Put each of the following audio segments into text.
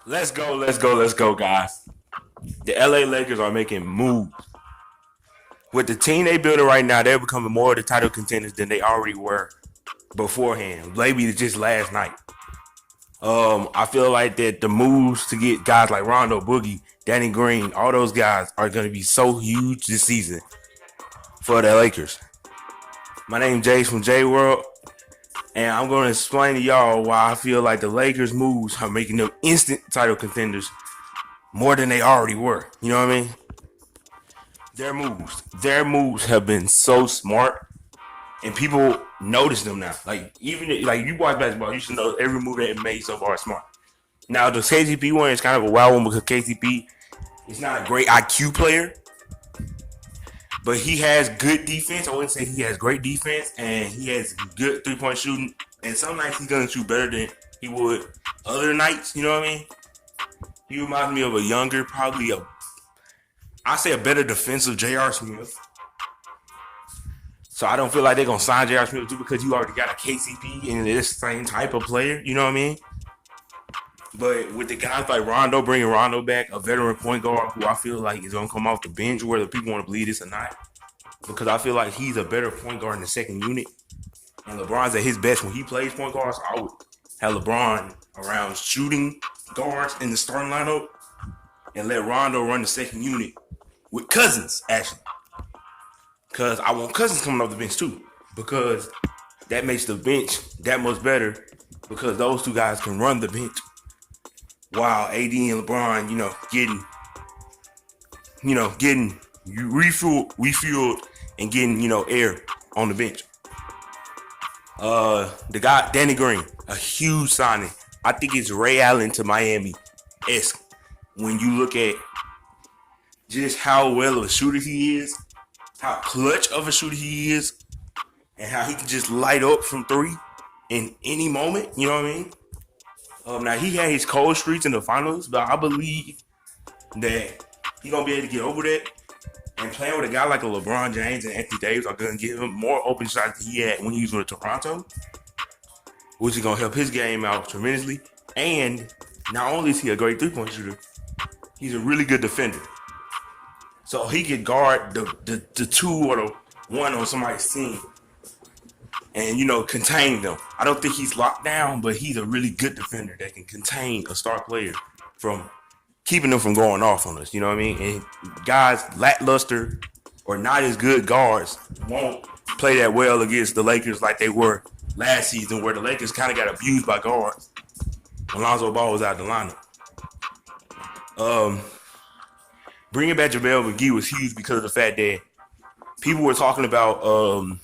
Let's go, guys. The LA Lakers are making moves. With the team they building right now, they're becoming more of the title contenders than they already were beforehand. Maybe just last night. I feel like that the moves to get guys like Rondo, Boogie, Danny Green, all those guys are going to be so huge this season for the Lakers. My name is Jace from J World, and I'm going to explain to y'all why I feel like the Lakers' moves are making them instant title contenders more than they already were. You know what I mean? Their moves have been so smart, and people notice them now. Like even like you watch basketball, you should know every move that it made so far is smart. Now the KCP one is kind of a wild one because KCP is not a great IQ player, but he has good defense. I wouldn't say he has great defense, and he has good 3-point shooting. And some nights he's gonna shoot better than he would other nights. You know what I mean? He reminds me of a younger, probably I say a better defensive J.R. Smith. So I don't feel like they're gonna sign J.R. Smith too because you already got a KCP and this same type of player. You know what I mean? But with the guys like Rondo, bringing Rondo back, a veteran point guard who I feel like is gonna come off the bench, whether people want to believe this or not, because I feel like he's a better point guard in the second unit. And LeBron's at his best when he plays point guard. So I would have LeBron around shooting guards in the starting lineup and let Rondo run the second unit with Cousins, actually. Because I want Cousins coming off the bench too. Because that makes the bench that much better. Because those two guys can run the bench while AD and LeBron, getting refueled, and getting, air on the bench. The guy Danny Green, a huge signing. I think it's Ray Allen to Miami-esque when you look at just how well of a shooter he is, how clutch of a shooter he is, and how he can just light up from three in any moment. You know what I mean? Now he had his cold streaks in the finals, but I believe that he's gonna be able to get over that. And playing with a guy like a LeBron James and Anthony Davis are gonna give him more open shots than he had when he was with Toronto, which is gonna help his game out tremendously. And not only is he a great 3-point shooter, he's a really good defender. So he can guard the two or the one on somebody's team and, contain them. I don't think he's locked down, but he's a really good defender that can contain a star player from keeping them from going off on us. You know what I mean? And guys lackluster or not as good guards won't play that well against the Lakers like they were last season, where the Lakers kind of got abused by guards when Lonzo Ball was out of the lineup. Bringing back JaVale McGee was huge because of the fact that people were talking about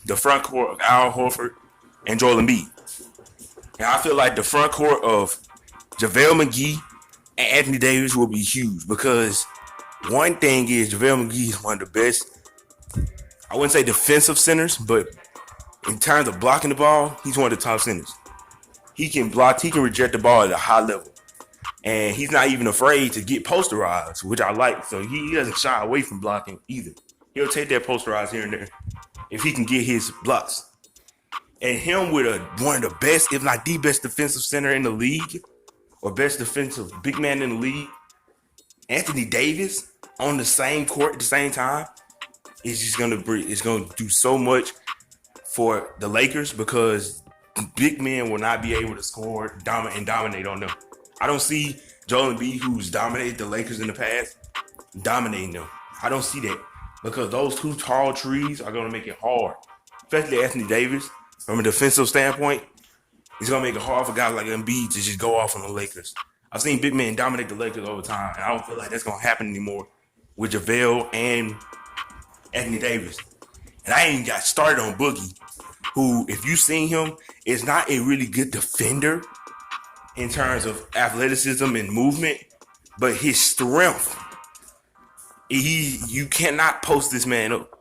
the front court of Al Horford and Joel Embiid. And I feel like the front court of JaVale McGee and Anthony Davis will be huge because one thing is JaVale McGee is one of the best, I wouldn't say defensive centers, but in terms of blocking the ball, he's one of the top centers. He can block, he can reject the ball at a high level. And he's not even afraid to get posterized, which I like. So he doesn't shy away from blocking either. He'll take that posterized here and there if he can get his blocks. And him with one of the best, if not the best defensive center in the league, or best defensive big man in the league, Anthony Davis on the same court at the same time, it's gonna do so much for the Lakers because big men will not be able to score, dominate on them. I don't see Joel Embiid, who's dominated the Lakers in the past, dominating them. I don't see that because those two tall trees are going to make it hard, especially Anthony Davis. From a defensive standpoint, it's going to make it hard for guys like Embiid to just go off on the Lakers. I've seen big men dominate the Lakers over time, and I don't feel like that's going to happen anymore with JaVale and Anthony Davis. And I ain't got started on Boogie, who, if you've seen him, is not a really good defender in terms of athleticism and movement, but his strength, you cannot post this man up.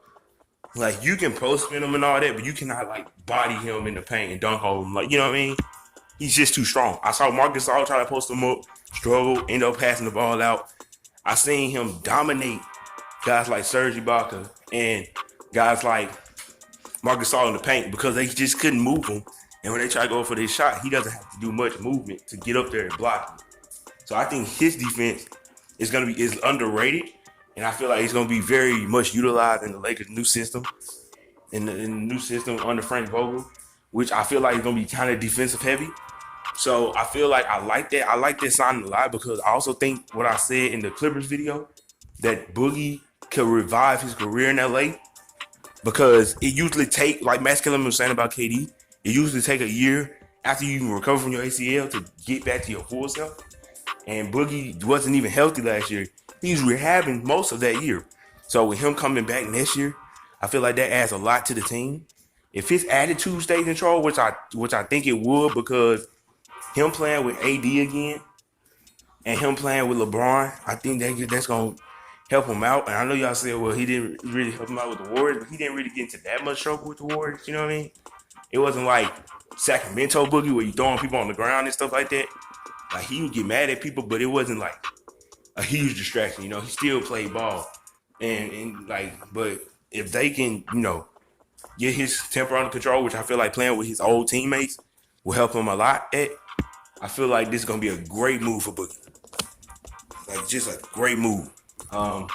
Like, you can post spin him and all that, but you cannot, body him in the paint and dunk hold him. You know what I mean? He's just too strong. I saw Marcus Gasol try to post him up, struggle, end up passing the ball out. I seen him dominate guys like Serge Ibaka and guys like Marcus Gasol in the paint because they just couldn't move him. And when they try to go for this shot, he doesn't have to do much movement to get up there and block him. So I think his defense is underrated, and I feel like it's gonna be very much utilized in the Lakers' new system, in the new system under Frank Vogel, which I feel like is gonna be kind of defensive heavy. So I feel like I like that. I like that signing a lot because I also think what I said in the Clippers video that Boogie could revive his career in LA because it usually take, like Max Kellerman was saying about KD, it usually take a year after you recover from your ACL to get back to your full self. And Boogie wasn't even healthy last year. He was rehabbing most of that year. So with him coming back next year, I feel like that adds a lot to the team. If his attitude stays in control, which I think it would, because him playing with AD again and him playing with LeBron, I think that's gonna help him out. And I know y'all said, well, he didn't really help him out with the Warriors, but he didn't really get into that much trouble with the Warriors. You know what I mean? It wasn't like Sacramento Boogie where you throwing people on the ground and stuff like that. Like, he would get mad at people, but it wasn't like a huge distraction. You know, he still played ball. But if they can, get his temper under control, which I feel like playing with his old teammates will help him a lot I feel like this is going to be a great move for Boogie. Like, just a great move. The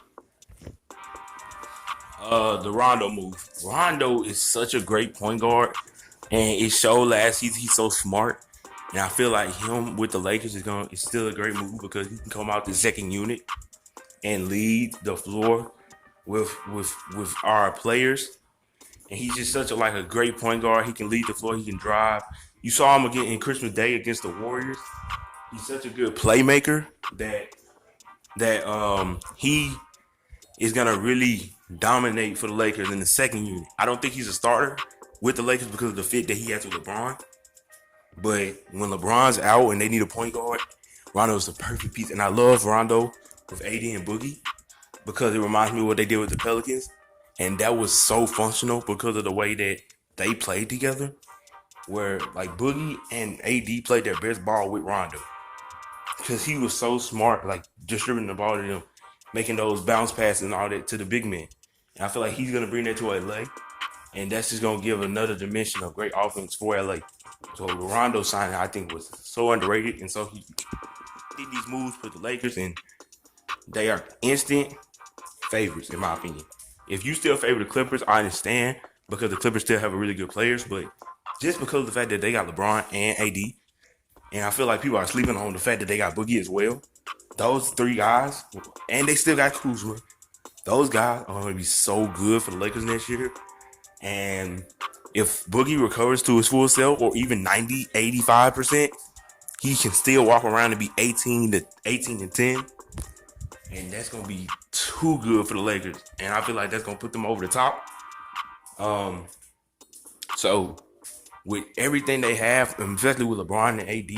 Rondo move. Rondo is such a great point guard, and it showed last season he's so smart. And I feel like him with the Lakers is still a great move because he can come out the second unit and lead the floor with our players. And he's just such a great point guard. He can lead the floor. He can drive. You saw him again in Christmas Day against the Warriors. He's such a good playmaker that he is gonna really dominate for the Lakers in the second unit. I don't think he's a starter with the Lakers because of the fit that he has with LeBron. But when LeBron's out and they need a point guard, Rondo's the perfect piece. And I love Rondo with AD and Boogie because it reminds me of what they did with the Pelicans. And that was so functional because of the way that they played together, where like Boogie and AD played their best ball with Rondo because he was so smart, like distributing the ball to them, making those bounce passes and all that to the big men. And I feel like he's going to bring that to LA, and that's just going to give another dimension of great offense for LA. So the Rondo signing, I think, was so underrated, and so he did these moves for the Lakers, and they are instant favorites, in my opinion. If you still favor the Clippers, I understand, because the Clippers still have a really good players, but just because of the fact that they got LeBron and AD, and I feel like people are sleeping on the fact that they got Boogie as well, those three guys, and they still got Kuzma, those guys are going to be so good for the Lakers next year. And if Boogie recovers to his full self, or even 90, 85%, he can still walk around and be 18 and 10. And that's going to be too good for the Lakers. And I feel like that's going to put them over the top. So with everything they have, especially with LeBron and AD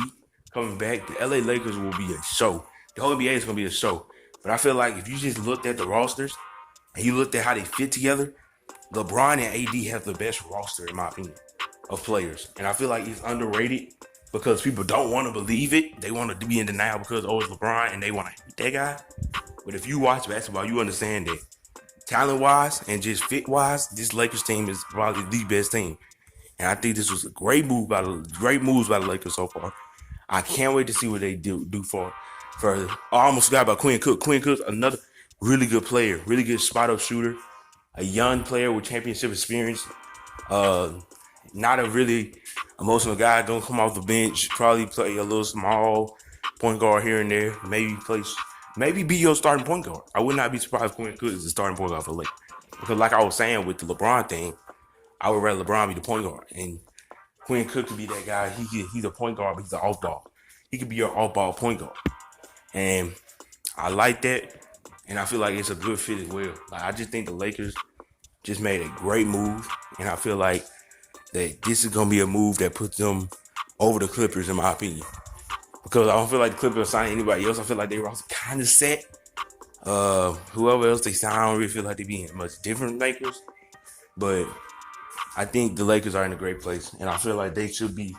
coming back, the LA Lakers will be a show. The whole NBA is going to be a show. But I feel like if you just looked at the rosters and you looked at how they fit together, LeBron and AD have the best roster, in my opinion, of players. And I feel like it's underrated because people don't want to believe it. They want to be in denial because, it's LeBron, and they want to hate that guy. But if you watch basketball, you understand that talent-wise and just fit-wise, this Lakers team is probably the best team. And I think this was a great moves by the Lakers so far. I can't wait to see what they do further. I almost forgot about Quinn Cook. Quinn Cook's another really good player, really good spot-up shooter, a young player with championship experience, not a really emotional guy, don't come off the bench, probably play a little small point guard here and there, maybe be your starting point guard. I would not be surprised if Quinn Cook is the starting point guard for the Lakers. Because like I was saying with the LeBron thing, I would rather LeBron be the point guard. And Quinn Cook could be that guy. He's a point guard, but he's an off-ball. He could be your off-ball point guard. And I like that. And I feel like it's a good fit as well. Like, I just think the Lakers just made a great move. And I feel like that this is going to be a move that puts them over the Clippers, in my opinion. Because I don't feel like the Clippers signing anybody else. I feel like they were also kind of set. Whoever else they sign, I don't really feel like they be much different Lakers. But I think the Lakers are in a great place. And I feel like they should be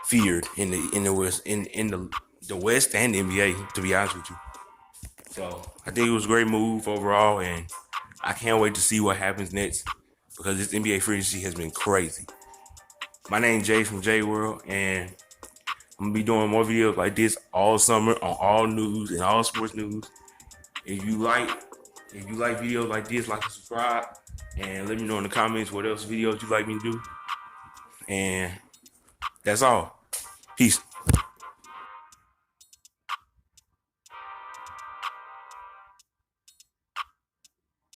feared in the West, in the West and the NBA, to be honest with you. So I think it was a great move overall, and I can't wait to see what happens next because this NBA free agency has been crazy. My name's Jay from J World, and I'm gonna be doing more videos like this all summer on all news and all sports news. If you like videos like this, like and subscribe, and let me know in the comments what else videos you like me to do. And that's all. Peace.